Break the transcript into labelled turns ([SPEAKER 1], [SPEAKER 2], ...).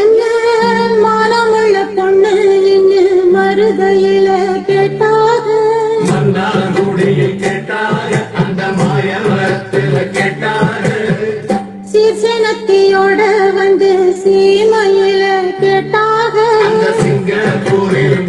[SPEAKER 1] என்ன மானமுள்ள பொண்ணு நின்னு மருதையில கேட்டாக
[SPEAKER 2] மன்னார்குடியில் கேட்டாக அந்த மாயவரத்தில் கேட்டாக
[SPEAKER 1] சீர்சனத்தியோட வந்து சீமையில கேட்டாக
[SPEAKER 2] அந்த சிங்கப்பூரிலும்